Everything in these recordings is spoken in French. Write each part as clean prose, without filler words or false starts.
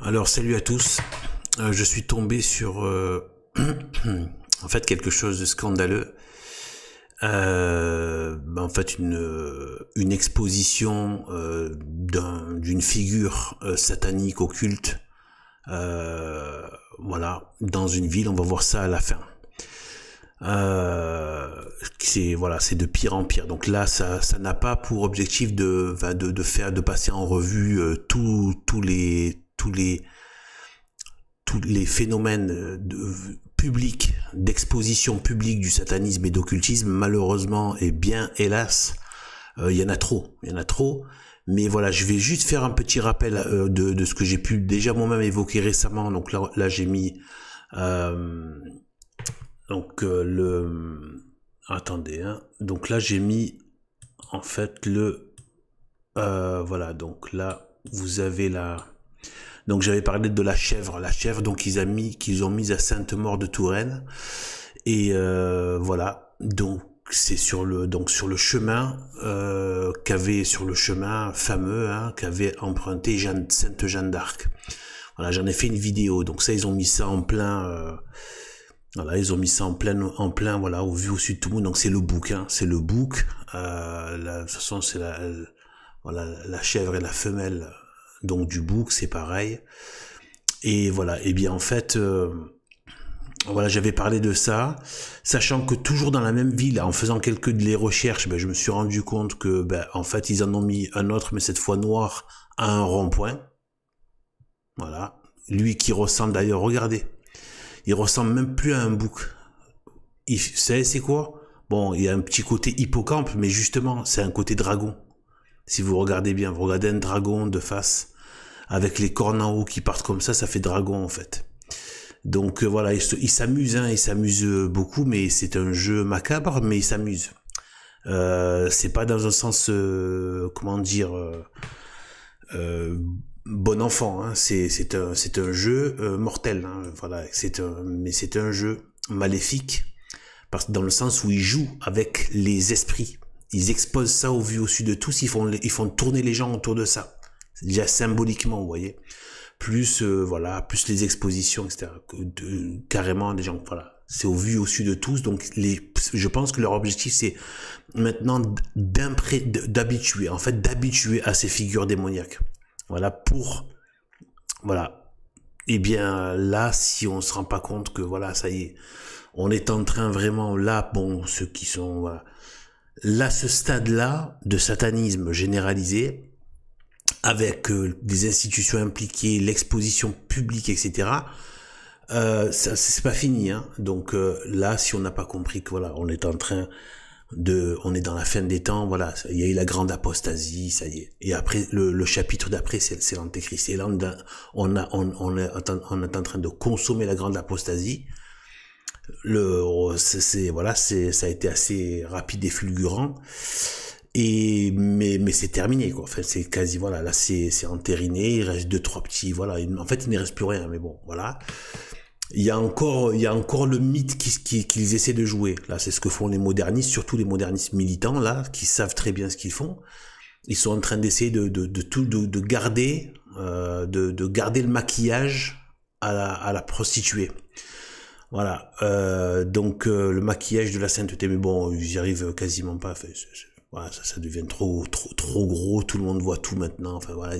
Alors salut à tous, je suis tombé sur en fait quelque chose de scandaleux. En fait une exposition d'une figure satanique occulte, voilà, dans une ville. On va voir ça à la fin. C'est de pire en pire. Donc là, ça n'a pas pour objectif de passer en revue tous les phénomènes publics, d'exposition publique du satanisme et d'occultisme. Malheureusement, et bien hélas, il y en a trop. Mais voilà, je vais juste faire un petit rappel de ce que j'ai pu déjà moi-même évoquer récemment. Donc là j'ai mis attendez, hein. Donc là j'ai mis en fait voilà. Donc là vous avez donc j'avais parlé de la chèvre, donc qu'ils ont mis à Sainte-Maure de Touraine, et voilà. Donc c'est sur le chemin sur le chemin fameux, hein, qu'avait emprunté Sainte Jeanne d'Arc. Voilà, j'en ai fait une vidéo. Donc ça, ils ont mis ça en plein. Voilà, ils ont mis ça en plein, voilà, au vu au sud de tout le monde. Donc c'est le bouc, hein, c'est le bouc. De toute façon, c'est la chèvre et la femelle, donc du bouc, c'est pareil. Et voilà, et bien en fait, voilà, j'avais parlé de ça, sachant que toujours dans la même ville, en faisant les recherches, je me suis rendu compte que, en fait, ils en ont mis un autre, mais cette fois noir, à un rond-point. Voilà, lui qui ressemble d'ailleurs, regardez. Il ressemble même plus à un bouc. Vous savez c'est quoi? Bon, il y a un petit côté hippocampe, mais justement, c'est un côté dragon. Si vous regardez bien, vous regardez un dragon de face, avec les cornes en haut qui partent comme ça fait dragon en fait. Donc voilà, il s'amuse, hein, il s'amuse beaucoup, mais c'est un jeu macabre, mais il s'amuse. C'est pas dans un sens, comment dire, bon enfant, hein. C'est un jeu mortel, hein. Voilà, mais c'est un jeu maléfique, parce que dans le sens où ils jouent avec les esprits, ils exposent ça au vu au sud de tous, ils font tourner les gens autour de ça, déjà symboliquement, vous voyez. Plus voilà, plus les expositions, etc. Carrément des gens, voilà, c'est au vu au sud de tous. Donc je pense que leur objectif c'est maintenant d'habituer à ces figures démoniaques. Voilà, voilà. Et bien là, si on se rend pas compte que voilà, ça y est, on est en train vraiment là, bon, ceux qui sont voilà, là, ce stade-là de satanisme généralisé, avec des institutions impliquées, l'exposition publique, etc. C'est pas fini, hein. Donc là, si on n'a pas compris que voilà, on est dans la fin des temps, voilà, il y a eu la grande apostasie, ça y est. Et après, le chapitre d'après, c'est l'antéchrist. Et là, on est en train de consommer la grande apostasie. Ça a été assez rapide et fulgurant. Mais c'est terminé, quoi. Enfin, c'est quasi, voilà, là c'est entériné, il reste 2-3 petits, voilà. En fait, il ne reste plus rien, mais bon, voilà. Il y a encore le mythe qu'ils essaient de jouer. Là, c'est ce que font les modernistes, surtout les modernistes militants, là, qui savent très bien ce qu'ils font. Ils sont en train d'essayer de garder le maquillage à la prostituée. Voilà. Donc, le maquillage de la sainteté, mais bon, ils y arrivent quasiment pas. Enfin, voilà, ça devient trop gros, tout le monde voit tout maintenant. Enfin voilà,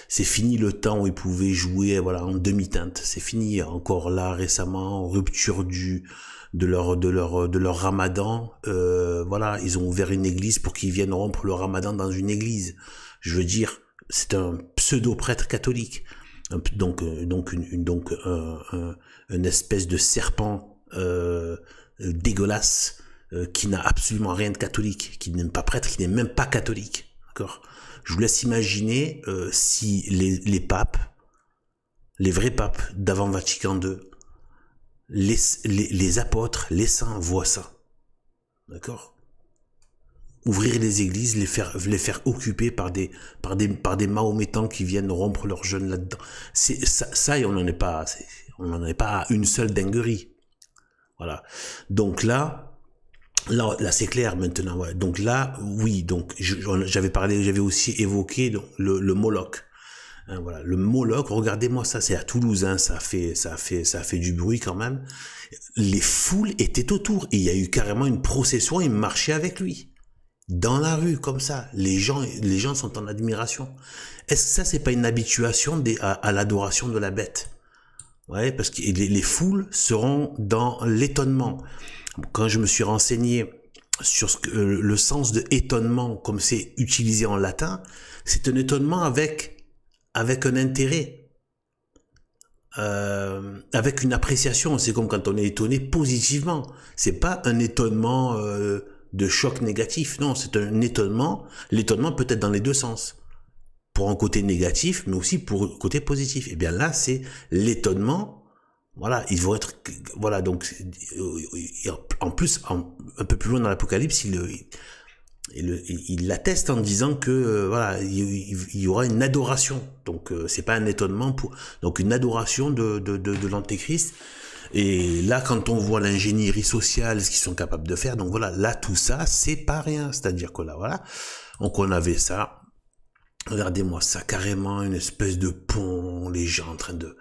c'est fini le temps où ils pouvaient jouer, voilà, en demi-teinte. C'est fini. Encore là récemment, rupture de leur Ramadan. Voilà, ils ont ouvert une église pour qu'ils viennent rompre le Ramadan dans une église. Je veux dire, c'est un pseudo prêtre catholique. Donc une espèce de serpent dégueulasse, qui n'a absolument rien de catholique, qui n'est pas prêtre, qui n'est même pas catholique. D'accord ? Je vous laisse imaginer si les papes, les vrais papes d'avant Vatican II, les apôtres, les saints voient ça. D'accord ? Ouvrir les églises, les faire occuper par des mahométans qui viennent rompre leurs jeûnes là-dedans. C'est ça et on n'en est pas à une seule dinguerie. Voilà. Donc là c'est clair maintenant. Ouais. Donc là, oui. Donc j'avais aussi évoqué donc, le Moloch. Hein, voilà, le Moloch, regardez-moi ça, c'est à Toulouse, hein, ça a fait du bruit quand même. Les foules étaient autour, et il y a eu carrément une procession, ils marchaient avec lui. Dans la rue, comme ça, les gens sont en admiration. Est-ce que ça, c'est pas une habituation à l'adoration de la bête? Ouais, parce que les foules seront dans l'étonnement. Quand je me suis renseigné sur le sens de étonnement, comme c'est utilisé en latin, c'est un étonnement avec un intérêt, avec une appréciation. C'est comme quand on est étonné positivement. C'est pas un étonnement de choc négatif. Non, c'est un étonnement. L'étonnement peut être dans les deux sens. Pour un côté négatif, mais aussi pour un côté positif. Et bien là, c'est l'étonnement. Voilà, ils vont être, voilà, donc, en plus, un peu plus loin dans l'Apocalypse, il l'atteste en disant que, voilà, il y aura une adoration. Donc, c'est pas un étonnement donc une adoration de l'Antéchrist. Et là, quand on voit l'ingénierie sociale, ce qu'ils sont capables de faire, donc voilà, là, tout ça, c'est pas rien. C'est-à-dire que là, voilà, donc on avait ça. Regardez-moi ça, carrément, une espèce de pont, les gens en train de...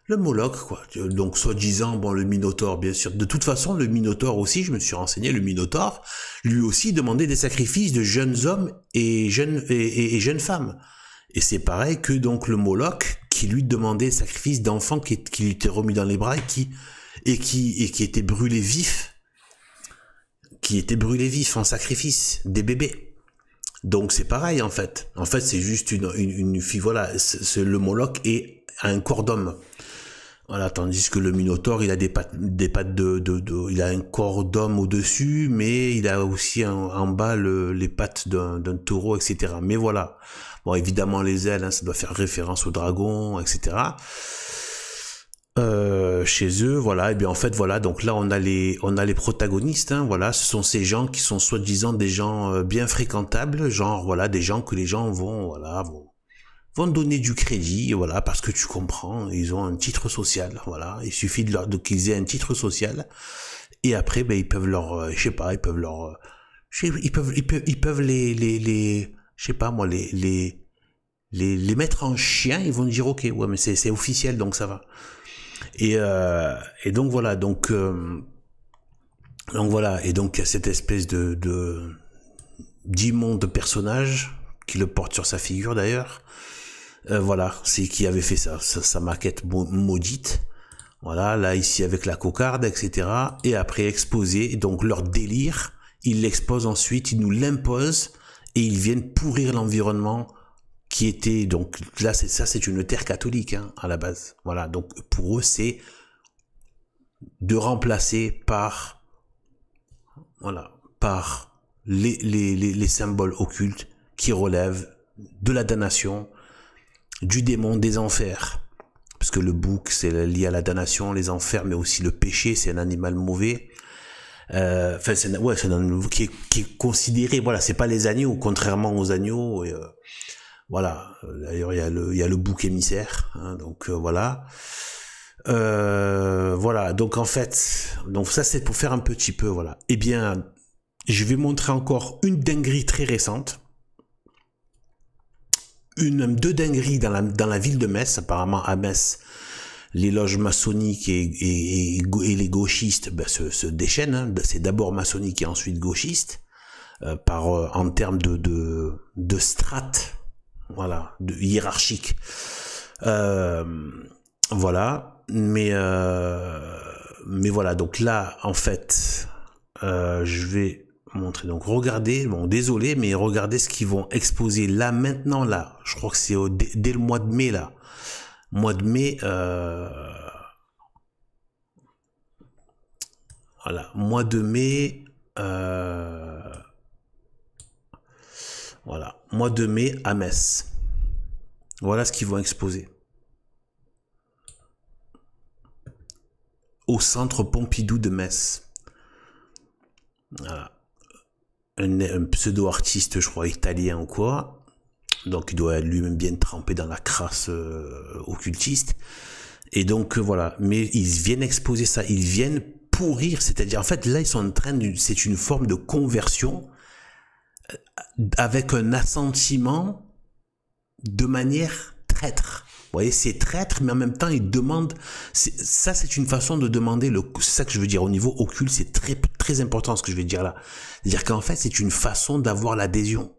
Le Moloch, quoi. Donc, soi-disant, bon, le Minotaure, bien sûr. De toute façon, le Minotaure aussi, je me suis renseigné, le Minotaure, lui aussi demandait des sacrifices de jeunes hommes et jeunes femmes. Et c'est pareil que, donc, le Moloch, qui lui demandait des sacrifices d'enfants qui lui étaient remis dans les bras et qui étaient brûlés vifs. Qui étaient brûlés vifs en sacrifice, des bébés. Donc c'est pareil en fait. En fait c'est juste une fille, voilà, le Moloch est un corps d'homme. Voilà, tandis que le Minotaure, il a des pattes il a un corps d'homme au-dessus, mais il a aussi en bas les pattes d'un taureau, etc. Mais voilà. Bon, évidemment les ailes, hein, ça doit faire référence au dragon, etc. Chez eux, voilà, et bien en fait voilà, donc là on a les protagonistes, hein, voilà, ce sont ces gens qui sont soi-disant des gens bien fréquentables, genre voilà, des gens que les gens vont donner du crédit, voilà, parce que tu comprends, ils ont un titre social, voilà, il suffit qu'ils aient un titre social, et après ben ils peuvent leur, je sais pas, ils peuvent les je sais pas moi, les mettre en chien, ils vont dire ok, ouais mais c'est officiel donc ça va. Et donc voilà, donc voilà, et donc il y a cette espèce d'immonde personnage qui le porte sur sa figure d'ailleurs. Voilà, c'est qui avait fait sa maquette maudite. Voilà, là ici avec la cocarde, etc. Et après exposé, donc leur délire, ils l'exposent ensuite, ils nous l'imposent et ils viennent pourrir l'environnement qui était, donc là c'est une terre catholique hein, à la base. Voilà, donc pour eux c'est de remplacer par les symboles occultes qui relèvent de la damnation, du démon, des enfers. Parce que le bouc c'est lié à la damnation, les enfers, mais aussi le péché, c'est un animal mauvais. Enfin c'est un animal qui est considéré, voilà, c'est pas les agneaux, contrairement aux agneaux. Voilà, d'ailleurs il y a le bouc émissaire, hein, donc voilà. Voilà, donc en fait, donc ça c'est pour faire un petit peu, voilà. Eh bien, je vais montrer encore une dinguerie très récente. Deux dingueries dans la ville de Metz, apparemment à Metz. Les loges maçonniques et les gauchistes ben, se déchaînent, hein. C'est d'abord maçonnique et ensuite gauchiste, en termes de strates. Voilà, hiérarchique. Voilà, mais voilà. Donc là, en fait, je vais montrer. Donc regardez, bon, désolé, mais regardez ce qu'ils vont exposer là maintenant là. Je crois que c'est dès le mois de mai là. Mois de mai. Voilà, mois de mai. Voilà, mois de mai à Metz. Voilà ce qu'ils vont exposer. Au centre Pompidou de Metz. Voilà. Un pseudo-artiste, je crois, italien ou quoi. Donc il doit être lui-même bien trempé dans la crasse occultiste. Et donc voilà, mais ils viennent exposer ça, ils viennent pourrir, c'est-à-dire en fait là ils sont en train c'est une forme de conversion avec un assentiment de manière traître. Vous voyez, c'est traître, mais en même temps, il demande... Ça, c'est une façon de demander... C'est ça que je veux dire, au niveau occulte, c'est très, très important ce que je vais dire là. C'est-à-dire qu'en fait, c'est une façon d'avoir l'adhésion.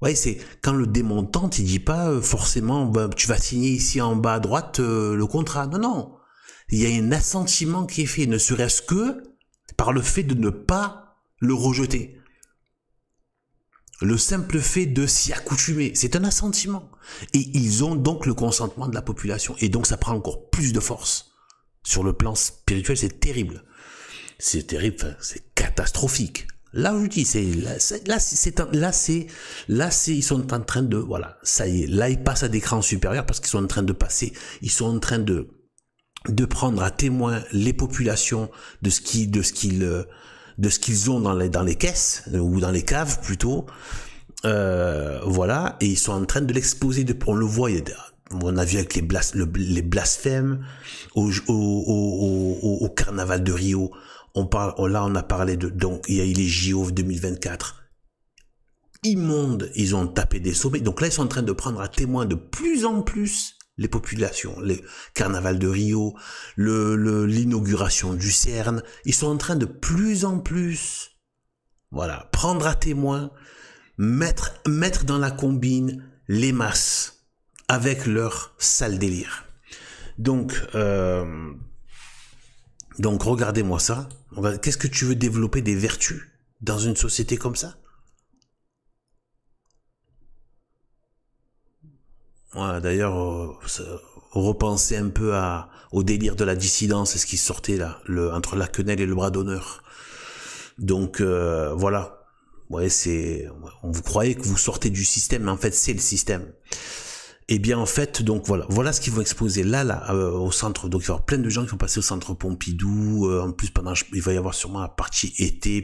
Ouais, c'est quand le démon tente, il dit pas forcément bah, tu vas signer ici en bas à droite le contrat. Non, non. Il y a un assentiment qui est fait, ne serait-ce que par le fait de ne pas le rejeter. Le simple fait de s'y accoutumer, c'est un assentiment. Et ils ont donc le consentement de la population. Et donc ça prend encore plus de force. Sur le plan spirituel, c'est terrible. C'est terrible, c'est catastrophique. Là, je dis, ils sont en train de, voilà, ça y est, là, ils passent à des crans supérieurs parce qu'ils sont en train de passer, ils sont en train de prendre à témoin les populations de ce qu'ils ont dans les caisses, ou dans les caves, plutôt, voilà, et ils sont en train de l'exposer, on le voit, on a vu avec les blasphèmes, au carnaval de Rio, là on a parlé donc il y a eu les JO 2024, immondes, ils ont tapé des sommets, donc là ils sont en train de prendre à témoin de plus en plus les populations, le carnaval de Rio, l'inauguration du CERN, ils sont en train de plus en plus, voilà, prendre à témoin, mettre dans la combine les masses avec leur sale délire. Donc regardez-moi ça. Qu'est-ce que tu veux développer des vertus dans une société comme ça? Voilà, d'ailleurs, repensez un peu au délire de la dissidence, c'est ce qui sortait là, entre la quenelle et le bras d'honneur. Donc voilà, ouais, vous croyez que vous sortez du système, mais en fait c'est le système. Et bien en fait, donc voilà ce qu'ils vont exposer là au centre. Donc il va y avoir plein de gens qui vont passer au centre Pompidou. En plus il va y avoir sûrement la partie été,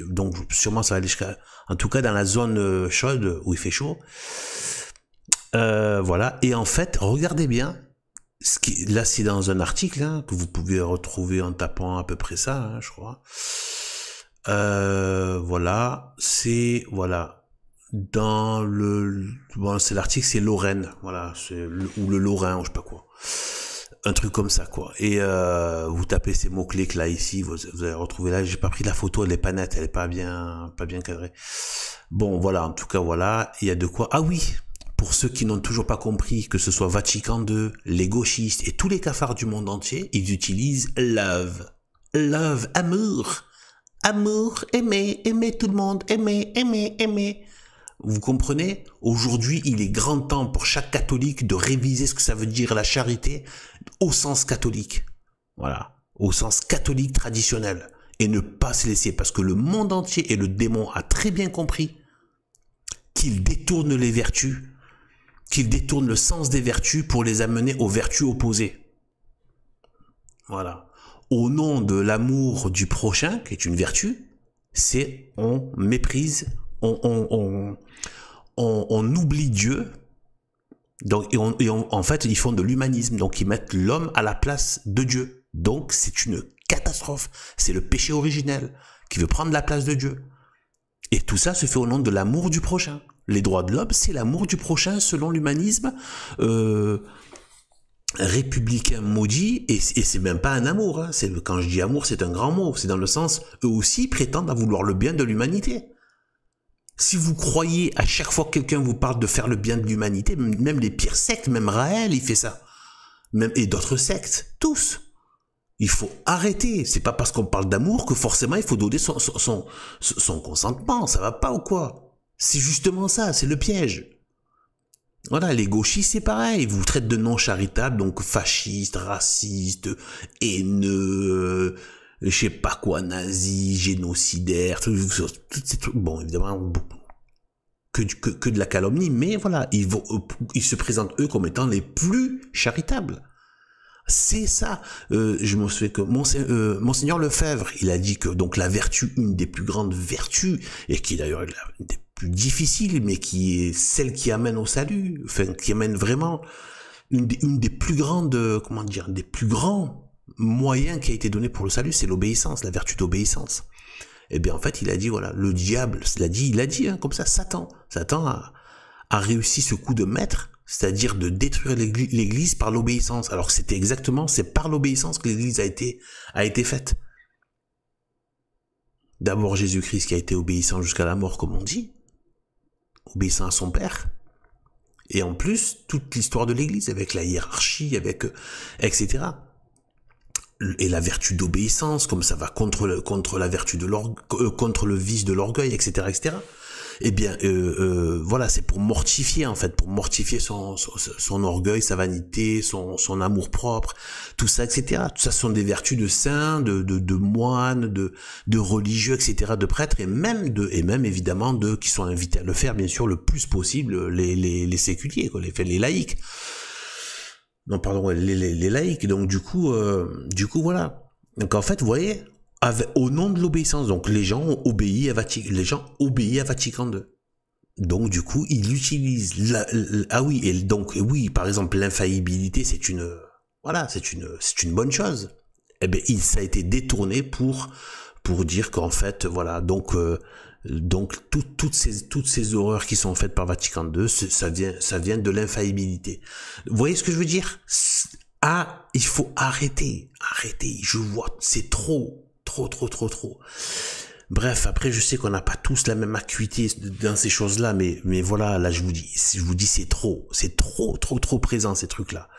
donc sûrement ça va aller jusqu'à, en tout cas dans la zone chaude où il fait chaud. Voilà, et en fait, regardez bien, là c'est dans un article hein, que vous pouvez retrouver en tapant à peu près ça, hein, je crois. Voilà, c'est dans c'est l'article, c'est Lorraine, voilà, ou le Lorrain, ou je sais pas quoi, un truc comme ça quoi. Et vous tapez ces mots clés que là ici, vous allez retrouver là. J'ai pas pris la photo, elle est pas nette, elle est pas bien cadrée. Bon, voilà, en tout cas voilà, il y a de quoi. Ah oui. Pour ceux qui n'ont toujours pas compris, que ce soit Vatican II, les gauchistes et tous les cafards du monde entier, ils utilisent love. Love, amour. Amour, aimer tout le monde, aimer. Vous comprenez? Aujourd'hui, il est grand temps pour chaque catholique de réviser ce que ça veut dire la charité au sens catholique. Voilà. Au sens catholique traditionnel. Et ne pas se laisser, parce que le monde entier et le démon a très bien compris qu'il détourne les vertus, qu'il détourne le sens des vertus pour les amener aux vertus opposées. Voilà. Au nom de l'amour du prochain, qui est une vertu, on méprise, on oublie Dieu. Donc, en fait, ils font de l'humanisme. Donc, ils mettent l'homme à la place de Dieu. Donc, c'est une catastrophe. C'est le péché originel qui veut prendre la place de Dieu. Et tout ça se fait au nom de l'amour du prochain. Les droits de l'homme, c'est l'amour du prochain selon l'humanisme républicain maudit, et c'est même pas un amour. Hein. Quand je dis amour, c'est un grand mot. C'est dans le sens, eux aussi prétendent à vouloir le bien de l'humanité. Si vous croyez, à chaque fois que quelqu'un vous parle de faire le bien de l'humanité, même les pires sectes, même Raël, il fait ça. Et d'autres sectes, tous. Il faut arrêter. C'est pas parce qu'on parle d'amour que forcément il faut donner son consentement. Ça va pas ou quoi? C'est justement ça, c'est le piège. Voilà, les gauchistes, c'est pareil. Ils vous traitent de non charitables, donc fascistes, racistes, haineux, je sais pas quoi, nazis, génocidaires, tous ces trucs. Bon, évidemment, que de la calomnie, mais voilà, ils se présentent eux comme étant les plus charitables. C'est ça. Je me souviens que Monseigneur Lefebvre, il a dit que donc la vertu, une des plus grandes vertus, et qui est d'ailleurs une des plus difficiles, mais qui est celle qui amène au salut, enfin qui amène vraiment une des plus grandes, comment dire, des plus grands moyens qui a été donné pour le salut, c'est l'obéissance, la vertu d'obéissance. Et bien en fait, il a dit voilà, le diable, il a dit hein, comme ça, Satan a réussi ce coup de maître. c'est-à-dire de détruire l'Église par l'obéissance, alors que c'est par l'obéissance que l'Église a été faite. D'abord Jésus-Christ qui a été obéissant jusqu'à la mort, comme on dit, obéissant à son Père, et en plus toute l'histoire de l'Église avec la hiérarchie, avec etc. Et la vertu d'obéissance, comme ça va contre la vertu de contre le vice de l'orgueil, etc., etc. Eh bien, voilà, c'est pour mortifier en fait, pour mortifier son orgueil, sa vanité, son amour propre, tout ça, etc. Tout ça sont des vertus de saints, de moines, de religieux, etc., de prêtres, et même évidemment qui sont invités à le faire, bien sûr, le plus possible, les séculiers, quoi, les laïcs. Non, pardon, les laïcs. Donc du coup, voilà. Donc en fait, vous voyez, au nom de l'obéissance, donc les gens obéissent à Vatican II. Donc du coup, ils utilisent oui, par exemple, l'infaillibilité, c'est une bonne chose. Eh ben, ça a été détourné pour dire qu'en fait, voilà, donc toutes ces horreurs qui sont faites par Vatican II, ça vient de l'infaillibilité. Vous voyez ce que je veux dire? Il faut arrêter, je vois, c'est trop. Bref, après je sais qu'on n'a pas tous la même acuité dans ces choses-là, mais voilà, là je vous dis c'est trop présent ces trucs-là.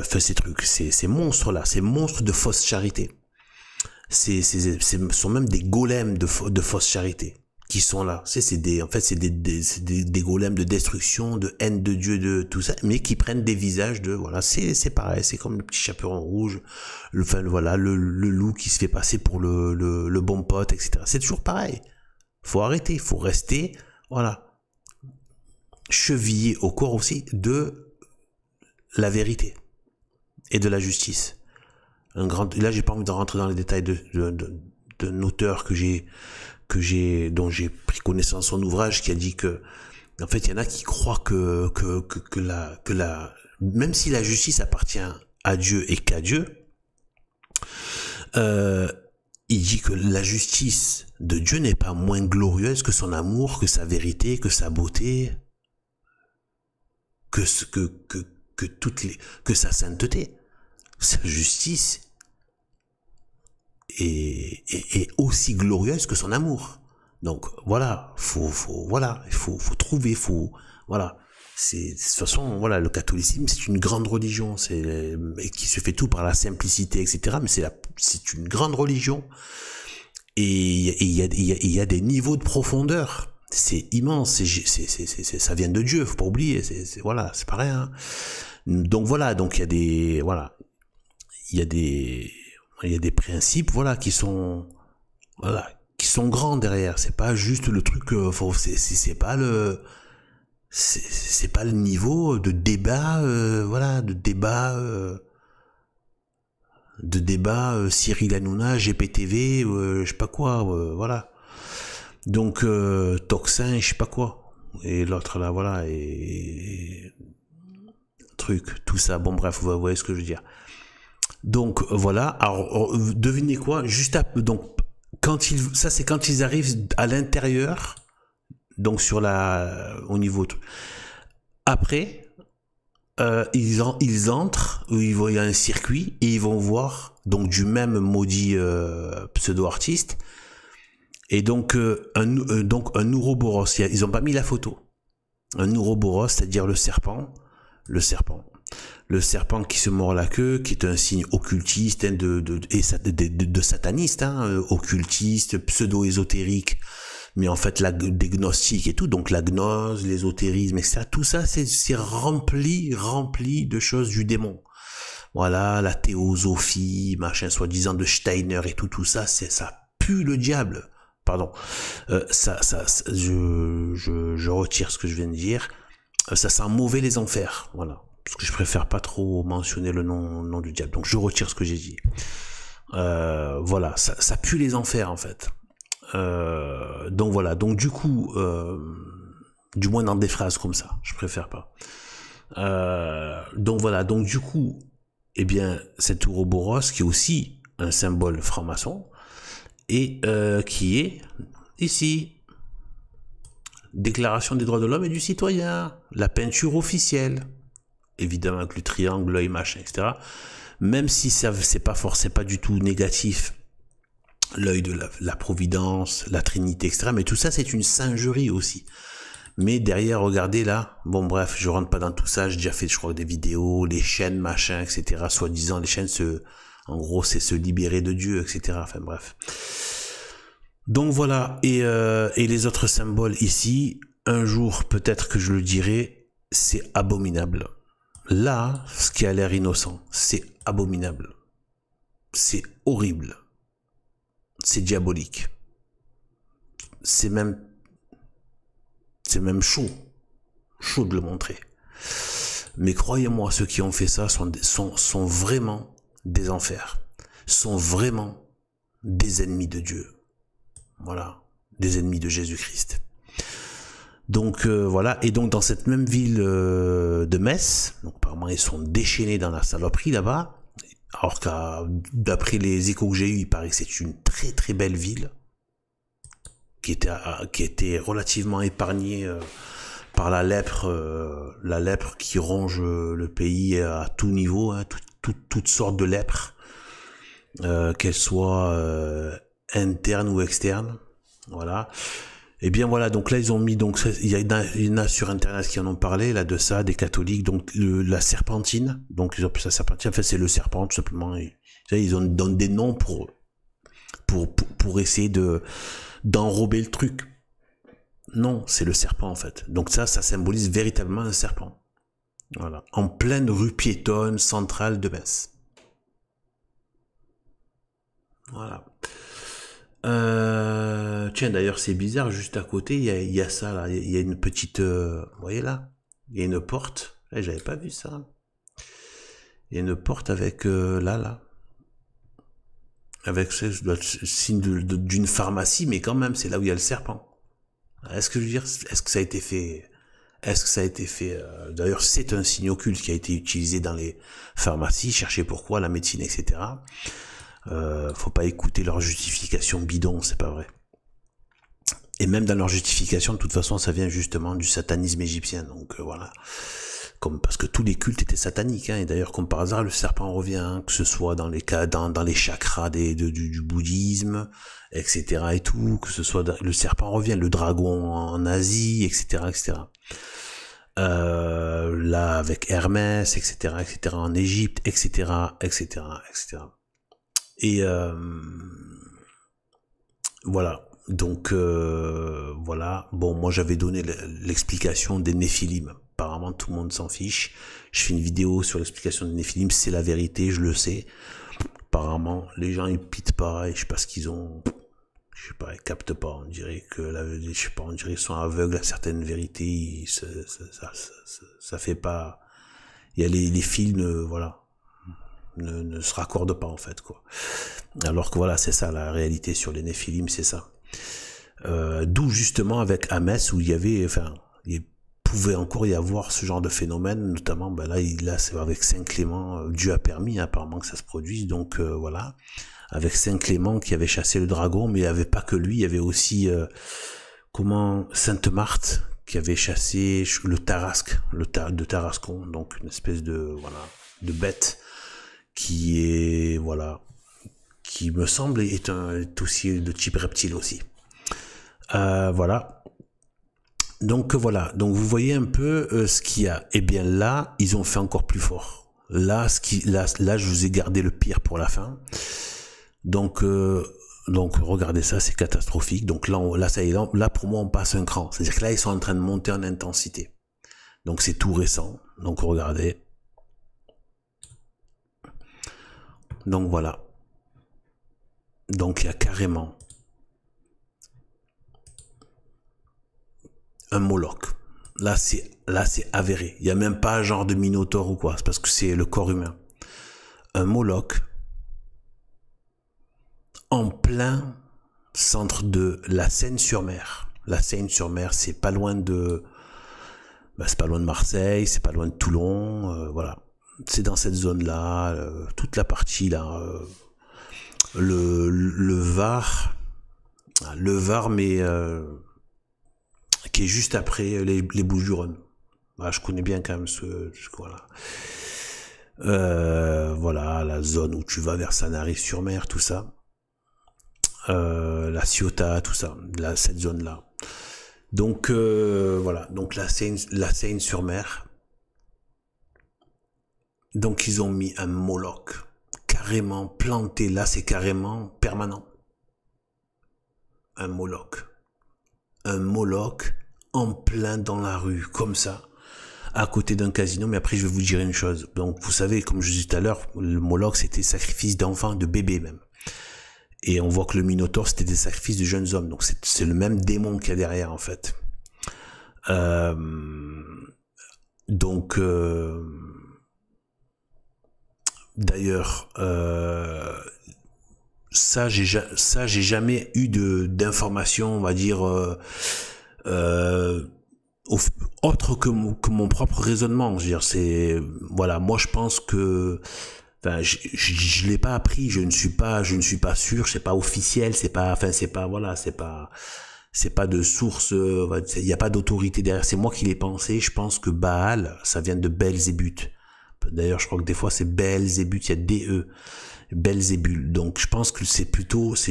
Ces monstres-là, ces monstres de fausse charité. Sont même des golems de fausse charité qui sont là. C'est des golems de destruction, de haine de Dieu, de tout ça, mais qui prennent des visages de, voilà, c'est pareil, c'est comme le petit chaperon rouge, le loup qui se fait passer pour le bon pote, etc. C'est toujours pareil. Faut arrêter, faut rester, voilà, chevillé au corps aussi de la vérité et de la justice. Là, j'ai pas envie de rentrer dans les détails d'un auteur dont j'ai pris connaissance de son ouvrage, qui a dit que, en fait, il y en a qui croient que même si la justice appartient à Dieu et qu'à Dieu, il dit que la justice de Dieu n'est pas moins glorieuse que son amour, que sa vérité, que sa beauté, que sa sainteté. Sa justice est aussi glorieuse que son amour. Donc voilà, il faut trouver, voilà. De toute façon, voilà, le catholicisme, c'est une grande religion, qui se fait tout par la simplicité, etc. Mais c'est une grande religion, et il y a des niveaux de profondeur. C'est immense, ça vient de Dieu, faut pas oublier. Voilà, c'est pas rien. Donc voilà, donc il y a des principes, voilà, qui sont grands derrière. C'est pas juste le truc, c'est pas le niveau de débat, Cyril Hanouna, GPTV, je sais pas quoi, voilà. Donc Toxin, je sais pas quoi, et l'autre là, voilà, et truc, tout ça. Bon bref, vous voyez ce que je veux dire. Donc voilà. Alors devinez quoi, juste après, donc ça c'est quand ils arrivent à l'intérieur, donc au niveau. Après, ils entrent, il y a un circuit, et ils vont voir donc du même maudit pseudo-artiste, et donc un Ouroboros. Ils ont pas mis la photo. Un Ouroboros, c'est-à-dire le serpent qui se mord la queue, qui est un signe occultiste, hein, de sataniste, hein, occultiste, pseudo-ésotérique, mais en fait des gnostiques et tout, donc la gnose, l'ésotérisme, etc. Tout ça, c'est rempli de choses du démon. Voilà, la théosophie, machin, soi-disant de Steiner et tout ça, ça pue le diable. Pardon. Je retire ce que je viens de dire. Ça sent mauvais les enfers, voilà. Parce que je préfère pas trop mentionner le nom du diable. Donc je retire ce que j'ai dit. Voilà, ça pue les enfers en fait. Donc voilà, donc du coup, du moins dans des phrases comme ça, je préfère pas. Donc voilà, donc du coup, eh bien, cet Ouroboros qui est aussi un symbole franc-maçon, et qui est ici, Déclaration des droits de l'homme et du citoyen, la peinture officielle, évidemment avec le triangle, l'œil, machin, etc. Même si ça c'est pas du tout négatif, l'œil de la providence, la Trinité, etc. Mais tout ça c'est une singerie aussi. Mais derrière, regardez là, bon bref, je rentre pas dans tout ça, j'ai déjà fait je crois des vidéos, les chaînes, machin, etc. Soi-disant les chaînes en gros c'est se libérer de Dieu, etc. Enfin bref. Donc voilà, et les autres symboles ici, un jour peut-être que je le dirai, c'est abominable. Là, ce qui a l'air innocent, c'est abominable. C'est horrible. C'est diabolique. C'est même chaud. Chaud de le montrer. Mais croyez-moi, ceux qui ont fait ça sont vraiment des enfers. Sont vraiment des ennemis de Dieu. Voilà. Des ennemis de Jésus-Christ. Donc voilà, et donc dans cette même ville de Metz, donc apparemment ils sont déchaînés dans la saloperie là-bas, alors d'après les échos que j'ai eus, il paraît que c'est une très très belle ville, qui était relativement épargnée par la lèpre qui ronge le pays à tout niveau, hein, toutes sortes de lèpres, qu'elles soient internes ou externes, voilà. Et bien voilà, donc là ils ont mis, donc il y en a sur internet qui en ont parlé là de ça, des catholiques, donc la serpentine, donc ils ont appelé ça serpentine, en fait c'est le serpent tout simplement, ils ont donné des noms pour essayer d'enrober le truc. Non, c'est le serpent en fait. Donc ça symbolise véritablement un serpent. Voilà, en pleine rue piétonne centrale de Metz. Voilà. Tiens, d'ailleurs, c'est bizarre, juste à côté, il y a ça, là, il y a une petite, vous voyez là, il y a une porte, là, j'avais pas vu ça. Il y a une porte avec, là, avec ce signe d'une pharmacie, mais quand même, c'est là où il y a le serpent. Est-ce que je veux dire, est-ce que ça a été fait, d'ailleurs, c'est un signe occulte qui a été utilisé dans les pharmacies, cherchez pourquoi, la médecine, etc. Faut pas écouter leur justification bidon, c'est pas vrai. Et même dans leur justification, de toute façon, ça vient justement du satanisme égyptien, donc voilà. Parce que tous les cultes étaient sataniques, hein, et d'ailleurs, comme par hasard, le serpent revient, hein, que ce soit dans les chakras du bouddhisme, etc. et tout, que ce soit le serpent revient, le dragon en Asie, etc., etc. Là, avec Hermès, etc., etc., en Égypte, etc., etc., etc. Et voilà. Donc voilà. Bon, moi j'avais donné l'explication des Néphilim. Apparemment tout le monde s'en fiche. Je fais une vidéo sur l'explication des Néphilim. C'est la vérité, je le sais. Apparemment, les gens ils pitent pas. Et je sais pas ce qu'ils ont. Je sais pas, ils captent pas. On dirait que je sais pas. On dirait qu'ils sont aveugles à certaines vérités. Ça fait pas. Il y a les films, voilà. Ne se raccorde pas en fait quoi. Alors que voilà, c'est ça la réalité sur les Néphilim, c'est ça. D'où justement avec Ahmès où il y avait, enfin, il pouvait encore y avoir ce genre de phénomène, notamment ben là c'est avec Saint Clément, Dieu a permis hein, apparemment que ça se produise, donc voilà, avec Saint Clément qui avait chassé le dragon, mais il n'y avait pas que lui, il y avait aussi Sainte Marthe qui avait chassé le Tarasque, de Tarascon, donc une espèce de de bête qui est, voilà, qui me semble est aussi de type reptile aussi. Voilà. Donc voilà. Donc vous voyez un peu ce qu'il y a. Et bien là, ils ont fait encore plus fort. Là, je vous ai gardé le pire pour la fin. Donc regardez ça, c'est catastrophique. Donc là, ça y est, là pour moi on passe un cran. C'est-à-dire que là ils sont en train de monter en intensité. Donc c'est tout récent. Donc regardez. Donc voilà. Donc il y a carrément un Moloch. Là c'est avéré. Il n'y a même pas un genre de minotaure ou quoi. C'est parce que c'est le corps humain. Un Moloch en plein centre de la Seine-sur-Mer. La Seine-sur-Mer, c'est pas loin de Marseille, c'est pas loin de Toulon, voilà. C'est dans cette zone-là, toute la partie là, le Var, mais qui est juste après les Bouches-du-Rhône. Voilà, je connais bien quand même voilà. Voilà, la zone où tu vas vers Sanary-sur-Mer, tout ça. La Ciotat, tout ça, là, cette zone-là. Donc voilà, donc la Seine-sur-Mer. Donc ils ont mis un Moloch carrément planté, là c'est carrément permanent. Un Moloch. Un Moloch en plein dans la rue, comme ça, à côté d'un casino. Mais après je vais vous dire une chose. Donc vous savez, comme je disais tout à l'heure, le Moloch c'était sacrifice d'enfants, de bébés même. Et on voit que le Minotaure c'était des sacrifices de jeunes hommes. Donc c'est le même démon qu'il y a derrière en fait. Donc d'ailleurs, ça j'ai jamais eu d'informations, on va dire autre que mon propre raisonnement. Je veux dire, c'est voilà, moi je pense que, enfin, je l'ai pas appris, je ne suis pas sûr, c'est pas officiel, c'est pas, enfin c'est pas, voilà, c'est pas de source, il n'y a pas d'autorité derrière, c'est moi qui l'ai pensé. Je pense que Baal, ça vient de Belzébuth. D'ailleurs, je crois que des fois c'est Belzébuth, il y a DE, Belzébul. Donc je pense que c'est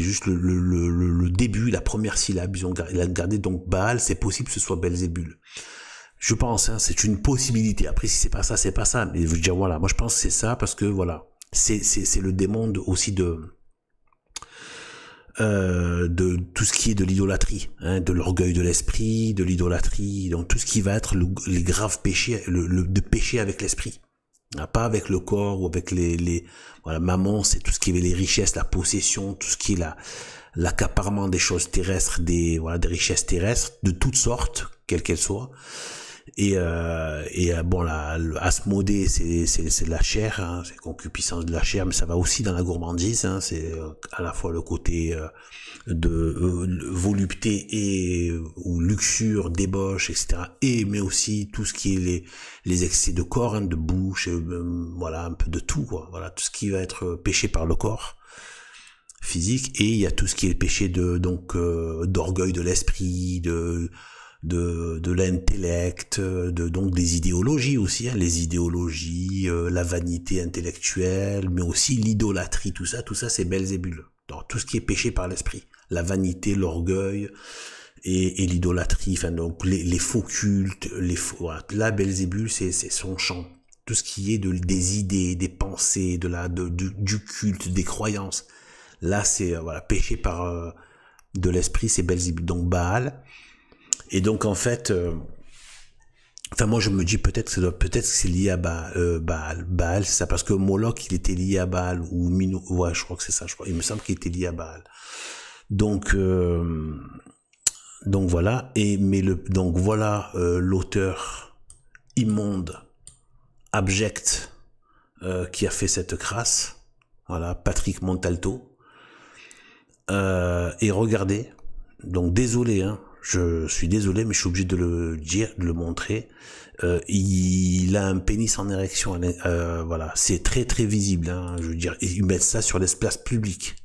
juste le début, la première syllabe. Ils ont gardé donc Baal, c'est possible que ce soit Belzébul. Je pense, hein, c'est une possibilité. Après, si c'est pas ça, c'est pas ça. Mais je veux dire, voilà, moi je pense que c'est ça parce que voilà, c'est le démon aussi de tout ce qui est de l'idolâtrie, hein, de l'orgueil de l'esprit, de l'idolâtrie, donc tout ce qui va être les graves péchés, de péché avec l'esprit, pas avec le corps ou avec voilà, mammon, c'est tout ce qui est les richesses, la possession, tout ce qui est l'accaparement des choses terrestres, des richesses terrestres de toutes sortes, quelles qu'elles soient. Et bon, Asmodée, c'est de la chair, hein, c'est concupiscence de la chair, mais ça va aussi dans la gourmandise, hein, c'est à la fois le côté de volupté et ou luxure, débauche, etc. Et mais aussi tout ce qui est les excès de corps, hein, de bouche, voilà, un peu de tout, quoi. Voilà, tout ce qui va être péché par le corps physique, et il y a tout ce qui est péché d'orgueil de l'esprit, de l'intellect, donc des idéologies aussi, hein, les idéologies, la vanité intellectuelle, mais aussi l'idolâtrie, tout ça c'est Belzébul. Donc tout ce qui est péché par l'esprit, la vanité, l'orgueil et l'idolâtrie, enfin donc les faux cultes, voilà. Là Belzébul c'est son champ. Tout ce qui est des idées, des pensées, du culte, des croyances. Là c'est voilà, péché par de l'esprit, c'est Belzébul. Donc Baal. Et donc en fait, enfin moi je me dis peut-être que c'est lié à Baal, c'est ça, parce que Moloch il était lié à Baal ou ouais, je crois que c'est ça, il me semble qu'il était lié à Baal. Donc voilà, donc voilà l'auteur immonde, abject, qui a fait cette crasse. Voilà, Patrick Montalto. Et regardez, donc désolé, hein. Je suis désolé, mais je suis obligé de le dire, de le montrer. Il a un pénis en érection. Voilà, c'est très très visible. Hein, je veux dire, ils mettent ça sur l'espace public.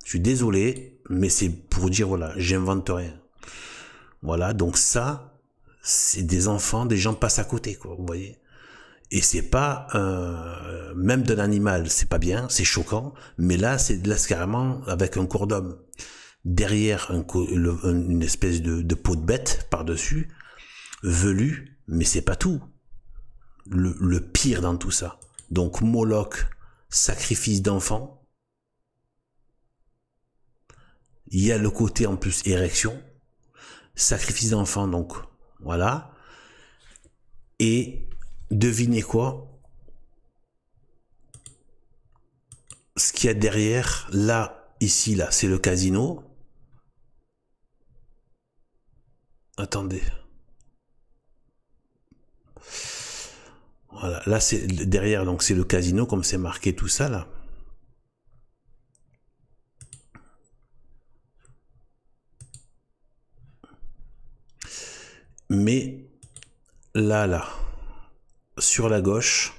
Je suis désolé, mais c'est pour dire voilà, j'invente rien. Voilà, donc ça, c'est des enfants, des gens passent à côté, quoi. Vous voyez. Et c'est pas même d'un animal, c'est pas bien, c'est choquant. Mais là, c'est carrément avec un corps d'homme. Derrière une espèce de peau de bête par-dessus, velu, mais c'est pas tout. Le pire dans tout ça. Donc Moloch, sacrifice d'enfant. Il y a le côté en plus érection, sacrifice d'enfant, donc voilà. Et devinez quoi? Ce qu'il y a derrière, là, ici, là, c'est le casino. Attendez. Voilà, là c'est derrière, donc c'est le casino comme c'est marqué tout ça là. Mais là, sur la gauche,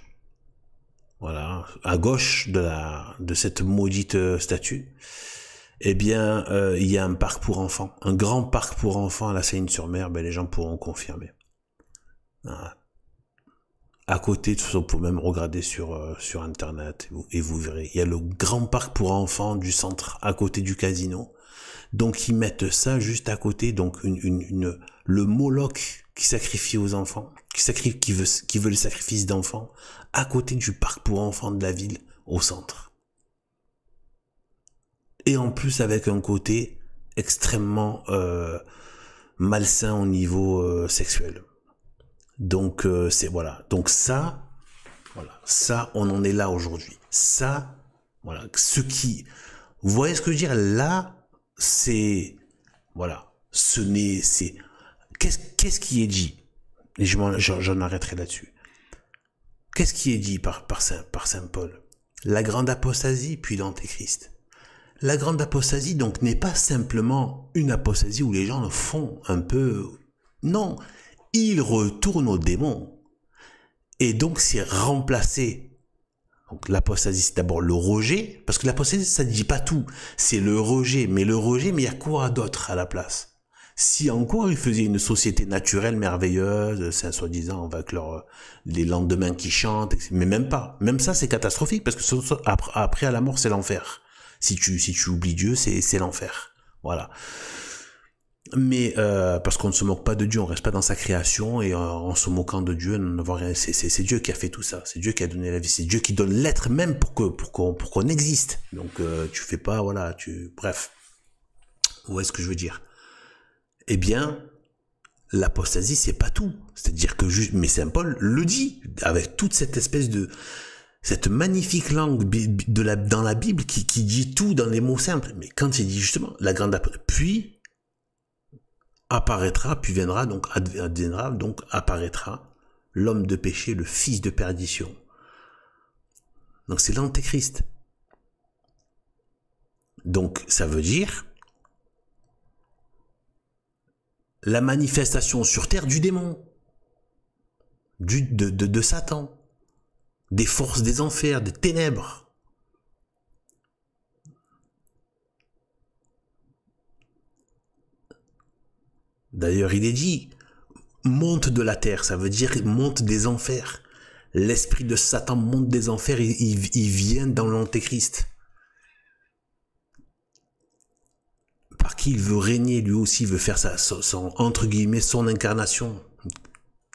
voilà, à gauche de cette maudite statue, eh bien, il y a un parc pour enfants, un grand parc pour enfants à la Seine-sur-Mer, ben, les gens pourront confirmer. Voilà. À côté, de toute façon, vous pouvez même regarder sur Internet et vous verrez. Il y a le grand parc pour enfants du centre à côté du casino. Donc ils mettent ça juste à côté, donc le Moloch qui sacrifie aux enfants, qui veut le sacrifice d'enfants, à côté du parc pour enfants de la ville, au centre. Et en plus avec un côté extrêmement malsain au niveau sexuel. Donc c'est voilà. Donc ça, voilà, ça on en est là aujourd'hui. Ça, voilà, ce qui, vous voyez ce que je veux dire là, c'est voilà, qu'est-ce qui est dit? Et j'en arrêterai là-dessus. Qu'est-ce qui est dit par Saint Paul? La grande apostasie, puis l'antéchrist. La grande apostasie, donc, n'est pas simplement une apostasie où les gens le font un peu... Non, ils retournent au démon. Et donc, c'est remplacé. Donc, l'apostasie, c'est d'abord le rejet, parce que l'apostasie, ça ne dit pas tout. C'est le rejet, mais il y a quoi d'autre à la place? Si encore ils faisaient une société naturelle, merveilleuse, c'est soi-disant avec les lendemains qui chantent, mais même pas. Même ça, c'est catastrophique, parce que après, à la mort, c'est l'enfer. Si tu oublies Dieu, c'est l'enfer. Voilà. Mais parce qu'on ne se moque pas de Dieu, on reste pas dans sa création, et en se moquant de Dieu, c'est Dieu qui a fait tout ça, c'est Dieu qui a donné la vie, c'est Dieu qui donne l'être même pour qu'on existe. Donc tu fais pas, voilà, bref. Vous voyez ce que je veux dire? Eh bien, l'apostasie, c'est pas tout. C'est-à-dire que mais Saint Paul le dit, avec toute cette espèce de, cette magnifique langue dans la Bible qui dit tout dans les mots simples. Mais quand il dit justement, la grande apostasie, puis apparaîtra, puis viendra, donc adviendra, donc apparaîtra l'homme de péché, le fils de perdition. Donc c'est l'antéchrist. Donc ça veut dire la manifestation sur terre du démon, de Satan, des forces des enfers, des ténèbres. D'ailleurs, il est dit, monte de la terre, ça veut dire monte des enfers. L'esprit de Satan monte des enfers, il vient dans l'antéchrist. Par qui il veut régner, lui aussi, il veut faire entre guillemets, son incarnation,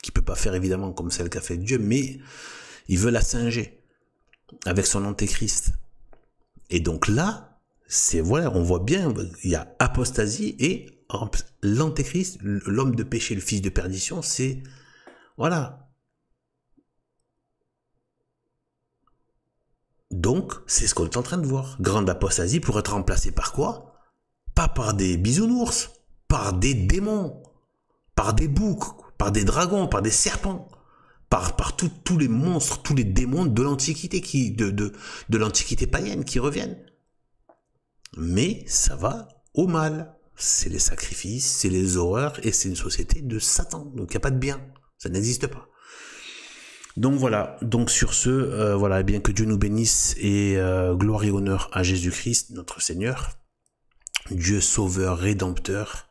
qu'il peut pas faire évidemment comme celle qu'a fait Dieu, mais il veut la singer avec son antéchrist. Et donc là, voilà, on voit bien, il y a apostasie et l'antéchrist, l'homme de péché, le fils de perdition, c'est, voilà. Donc, c'est ce qu'on est en train de voir. Grande apostasie pour être remplacé par quoi? Pas par des bisounours, par des démons, par des boucs, par des dragons, par des serpents, par tous les monstres, tous les démons de l'Antiquité, de l'Antiquité païenne qui reviennent. Mais ça va au mal. C'est les sacrifices, c'est les horreurs, et c'est une société de Satan. Donc il n'y a pas de bien. Ça n'existe pas. Donc voilà. Donc sur ce, voilà, bien que Dieu nous bénisse, et gloire et honneur à Jésus-Christ, notre Seigneur, Dieu sauveur, rédempteur,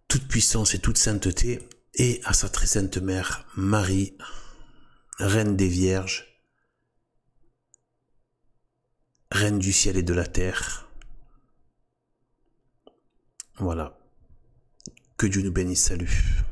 toute puissance et toute sainteté, et à sa très sainte mère, Marie, Reine des Vierges, Reine du ciel et de la terre. Voilà. Que Dieu nous bénisse, salut.